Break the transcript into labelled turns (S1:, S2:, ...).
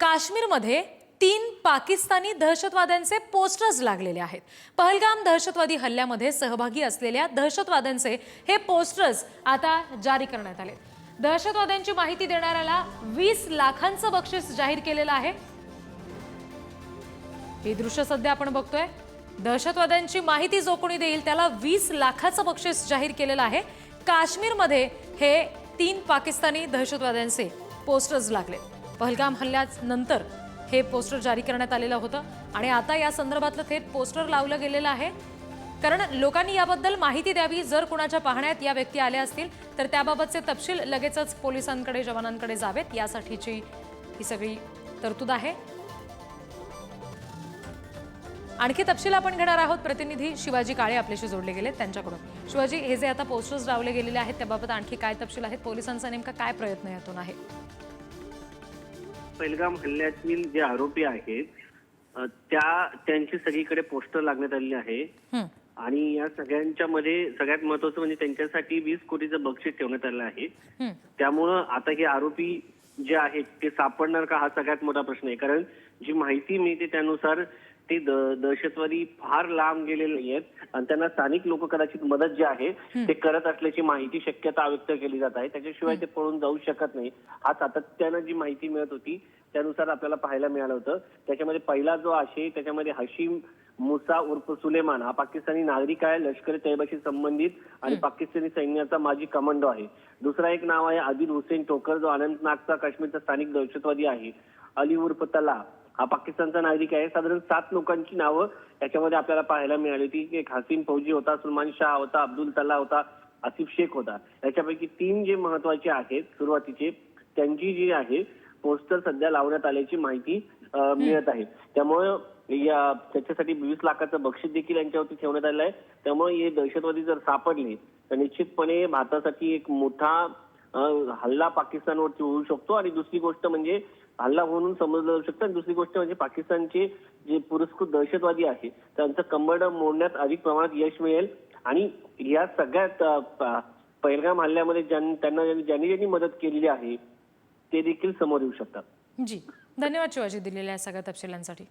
S1: काश्मीरमध्ये 3 पाकिस्तानी दहशतवाद्यांचे पोस्टर्स लागलेले आहेत। पहलगाम दहशतवादी हल्ल्यामध्ये सहभागी असलेल्या दहशतवाद्यांचे हे पोस्टर्स आता जारी करण्यात आले। दहशतवाद्यांची माहिती देणाऱ्याला 20 लाखांचं बक्षीस जाहीर केलेलं आहे। हे दृश्य सध्या आपण बघतोय। दहशतवाद्यांची माहिती जो कोणी देईल त्याला 20 लाखाचं बक्षीस जाहीर केलेलं आहे। काश्मीरमध्ये हे 3 पाकिस्तानी दहशतवाद्यांचे पोस्टर्स लागले। पहलगाम हल्ल्यानंतर हे पोस्टर जारी करण्यात आलेलं होतं आणि आता या संदर्भातलं थेट पोस्टर लावलं गेलेलं आहे। कारण लोकांनी याबद्दल माहिती द्यावी। जर कोणाच्या पाहण्यात या व्यक्ती आल्या असतील तर त्याबाबतचे तपशील लगेचच पोलिसांकडे जवानांकडे जावेत, यासाठीची ही सगळी तरतूद आहे। आणखी तपशील आपण घेणार आहोत। प्रतिनिधी शिवाजी काळे आपल्याशी जोडले गेले त्यांच्याकडून। शिवाजी, हे जे आता पोस्टर्स लावले गेलेले आहेत त्याबाबत आणखी काय तपशील आहेत? पोलिसांचा नेमका काय प्रयत्न यातून आहे?
S2: पहलगाम हल्ल्यातील जे आरोपी आहेत त्यांची सगळीकडे पोस्टर लागण्यात आलेली आहे आणि या सगळ्यांच्या मध्ये सगळ्यात महत्त्वाचं म्हणजे त्यांच्यासाठी 20 कोटीचं बक्षीस ठेवण्यात आलं आहे। त्यामुळं आता हे आरोपी जे आहेत ते सापडणार का, हा सगळ्यात मोठा प्रश्न आहे। कारण जी माहिती मिळते त्यानुसार ते दहशतवादी फार लांब गेलेले आहेत आणि त्यांना स्थानिक लोक कदाचित मदत जी आहे ते करत असल्याची माहिती शक्यता व्यक्त केली जात आहे। त्याच्याशिवाय ते पळून जाऊ शकत नाही। हा सातत्यानं जी माहिती मिळत होती त्यानुसार आपल्याला पाहायला मिळालं होतं। त्याच्यामध्ये पहिला जो आहे त्याच्यामध्ये हशीम मुसा उर्फ सुलेमान हा पाकिस्तानी नागरिक आहे, लष्कर तैयबाशी संबंधित आणि पाकिस्तानी सैन्याचा माजी कमांडो आहे। दुसरा एक नाव आहे आदिल हुसेन टोकर, जो अनंतनागचा काश्मीरचा स्थानिक दहशतवादी आहे। अली उर्फ तला हा पाकिस्तानचा नागरिक आहे। साधारण 7 लोकांची नावं याच्यामध्ये आपल्याला पाहायला मिळाली होती। एक हसीम फौजी होता, सलमान शाह होता, अब्दुल तला होता, आसिफ शेख होता। याच्यापैकी 3 जे महत्वाचे आहेत सुरुवातीचे त्यांची जी आहे पोस्टर सध्या लावण्यात आल्याची माहिती मिळत आहे। त्यामुळे त्याच्यासाठी 20 लाखाचं बक्षीस देखील यांच्यावरती ठेवण्यात आलं आहे। त्यामुळे हे दहशतवादी जर सापडले तर निश्चितपणे भारतासाठी एक मोठा हल्ला पाकिस्तानवरती होऊ शकतो आणि दुसरी गोष्ट म्हणजे हल्ला म्हणून समजलं जाऊ शकतं आणि दुसरी गोष्ट म्हणजे पाकिस्तानचे जे पुरस्कृत दहशतवादी आहेत त्यांचं कंबरड मोडण्यात अधिक प्रमाणात यश मिळेल आणि या सगळ्यात पहलगाम हल्ल्यामध्ये ज्यांनी मदत केलेली आहे ते देखील समोर येऊ शकतात।
S1: जी, धन्यवाद शिवाजी दिलेल्या सगळ्या तपशिलांसाठी।